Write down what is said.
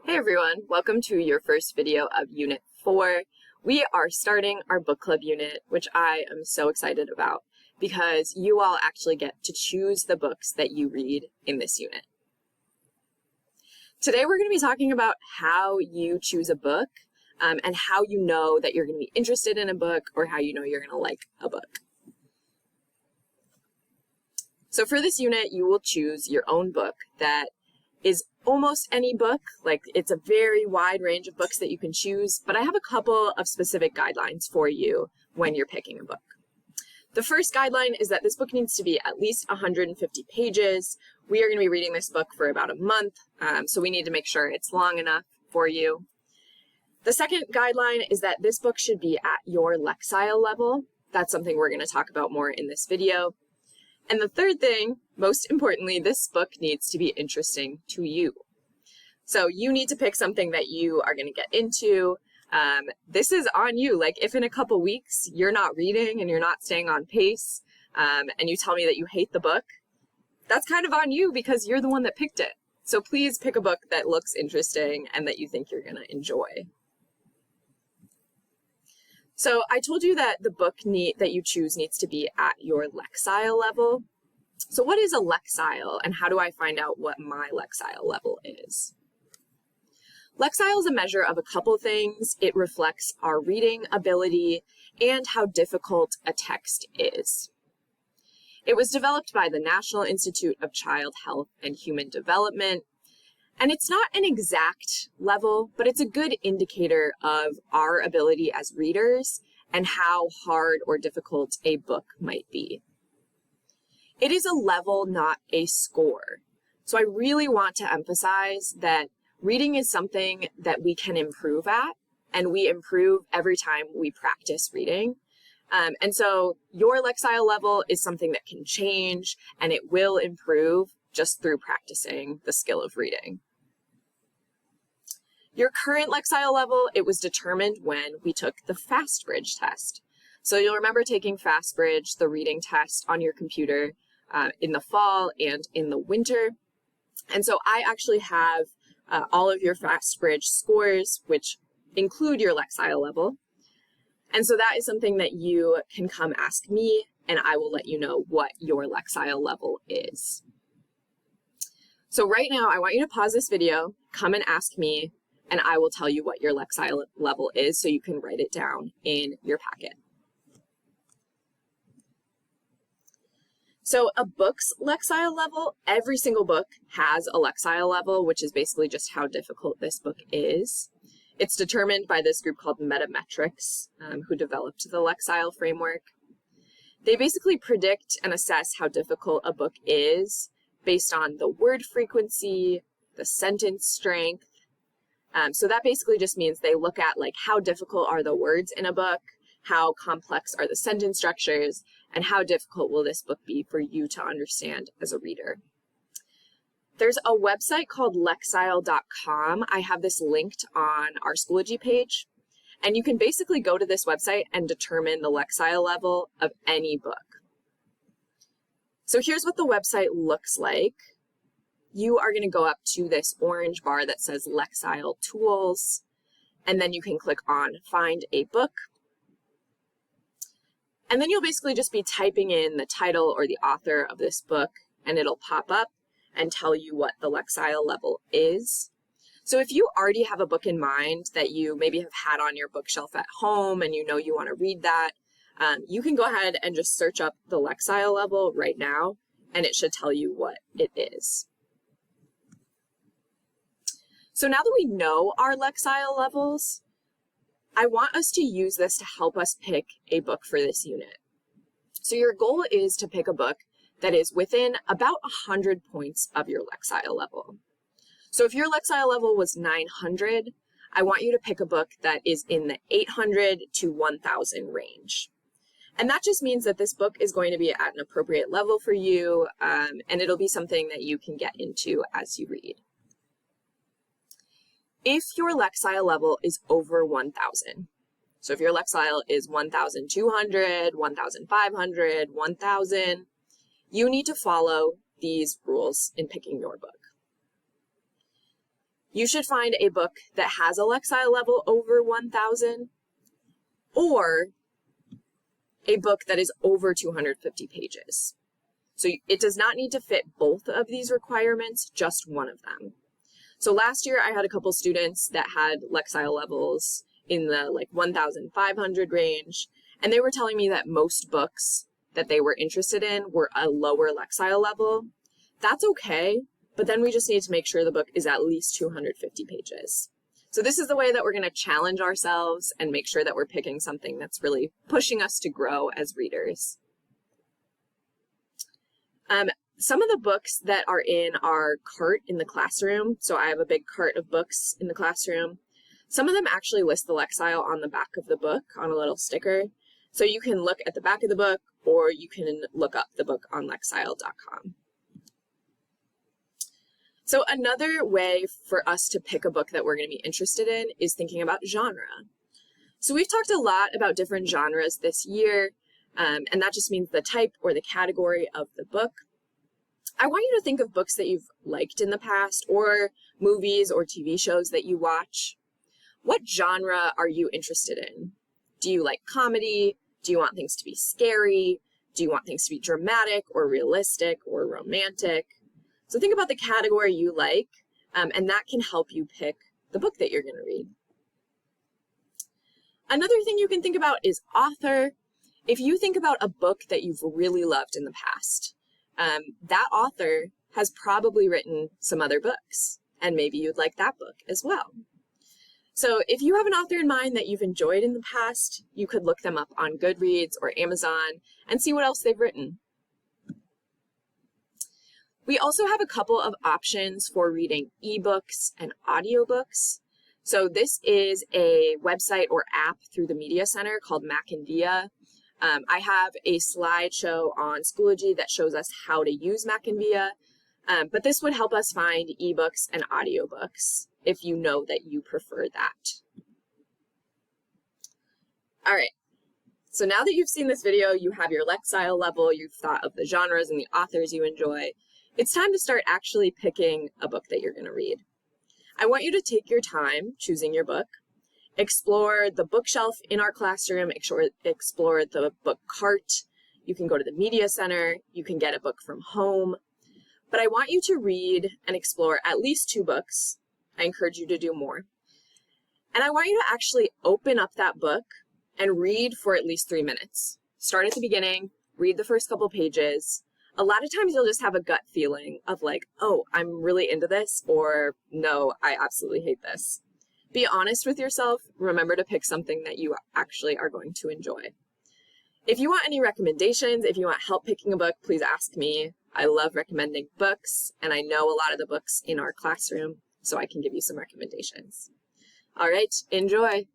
Hey everyone, welcome to your first video of Unit 4. We are starting our book club unit, which I am so excited about because you all actually get to choose the books that you read in this unit. Today we're going to be talking about how you choose a book and how you know that you're going to be interested in a book or how you know you're going to like a book. So for this unit, you will choose your own book that is almost any book. Like, it's a very wide range of books that you can choose, but I have a couple of specific guidelines for you when you're picking a book. The first guideline is that this book needs to be at least 150 pages. We are going to be reading this book for about a month, so we need to make sure it's long enough for you. The second guideline is that this book should be at your Lexile level. That's something we're going to talk about more in this video. And the third thing, most importantly, this book needs to be interesting to you. So you need to pick something that you are going to get into. This is on you. Like, if in a couple weeks you're not reading and you're not staying on pace, and you tell me that you hate the book, that's kind of on you because you're the one that picked it. So please pick a book that looks interesting and that you think you're going to enjoy. So I told you that the book that you choose needs to be at your Lexile level. So what is a Lexile and how do I find out what my Lexile level is? Lexile is a measure of a couple things. It reflects our reading ability and how difficult a text is. It was developed by the National Institute of Child Health and Human Development. And it's not an exact level, but it's a good indicator of our ability as readers and how hard or difficult a book might be. It is a level, not a score. So I really want to emphasize that reading is something that we can improve at, and we improve every time we practice reading. And so your Lexile level is something that can change, and it will improve just through practicing the skill of reading. Your current Lexile level, it was determined when we took the FastBridge test. So you'll remember taking FastBridge, the reading test, on your computer in the fall and in the winter. And so I actually have all of your FastBridge scores, which include your Lexile level. And so that is something that you can come ask me, and I will let you know what your Lexile level is. So right now, I want you to pause this video, come and ask me, and I will tell you what your Lexile level is so you can write it down in your packet. So a book's Lexile level, every single book has a Lexile level, which is basically just how difficult this book is. It's determined by this group called Metametrics, who developed the Lexile framework. They basically predict and assess how difficult a book is based on the word frequency, the sentence strength. So that basically just means they look at, like, how difficult are the words in a book, how complex are the sentence structures, and how difficult will this book be for you to understand as a reader. There's a website called Lexile.com. I have this linked on our Schoology page, and you can basically go to this website and determine the Lexile level of any book. So here's what the website looks like. You are going to go up to this orange bar that says Lexile Tools, and then you can click on Find a Book. And then you'll basically just be typing in the title or the author of this book, and it'll pop up and tell you what the Lexile level is. So if you already have a book in mind that you maybe have had on your bookshelf at home and you know you want to read that, you can go ahead and just search up the Lexile level right now, and it should tell you what it is. So now that we know our Lexile levels, I want us to use this to help us pick a book for this unit. So your goal is to pick a book that is within about 100 points of your Lexile level. So if your Lexile level was 900, I want you to pick a book that is in the 800 to 1000 range. And that just means that this book is going to be at an appropriate level for you, and it'll be something that you can get into as you read. If your Lexile level is over 1000, so if your Lexile is 1200, 1500, 1000, you need to follow these rules in picking your book. you should find a book that has a Lexile level over 1,000 or a book that is over 250 pages. So it does not need to fit both of these requirements, just one of them. So last year I had a couple students that had Lexile levels in the 1,500 range, and they were telling me that most books that they were interested in were a lower Lexile level. That's okay, but then we just need to make sure the book is at least 250 pages. So this is the way that we're going to challenge ourselves and make sure that we're picking something that's really pushing us to grow as readers. Some of the books that are in our cart in the classroom, so I have a big cart of books in the classroom, some of them actually list the Lexile on the back of the book on a little sticker. So you can look at the back of the book, or you can look up the book on Lexile.com. So another way for us to pick a book that we're going to be interested in is thinking about genre. So we've talked a lot about different genres this year, and that just means the type or the category of the book. I want you to think of books that you've liked in the past, or movies or TV shows that you watch. What genre are you interested in? Do you like comedy? Do you want things to be scary? Do you want things to be dramatic or realistic or romantic? So think about the category you like, and that can help you pick the book that you're going to read. Another thing you can think about is author. If you think about a book that you've really loved in the past, that author has probably written some other books, and maybe you'd like that book as well. So if you have an author in mind that you've enjoyed in the past, you could look them up on Goodreads or Amazon and see what else they've written. We also have a couple of options for reading ebooks and audiobooks. So this is a website or app through the Media Center called Macinvia. I have a slideshow on Schoology that shows us how to use Macinvia, but this would help us find ebooks and audiobooks if you know that you prefer that. All right, so now that you've seen this video, you have your Lexile level, you've thought of the genres and the authors you enjoy, it's time to start actually picking a book that you're going to read. I want you to take your time choosing your book. Explore the bookshelf in our classroom, explore the book cart. You can go to the Media Center, you can get a book from home. But I want you to read and explore at least 2 books. I encourage you to do more. And I want you to actually open up that book and read for at least 3 minutes. Start at the beginning, read the first couple pages. A lot of times you'll just have a gut feeling of like, oh, I'm really into this, or no, I absolutely hate this. Be honest with yourself. Remember to pick something that you actually are going to enjoy. If you want any recommendations, if you want help picking a book, please ask me. I love recommending books, and I know a lot of the books in our classroom, so I can give you some recommendations. All right, enjoy.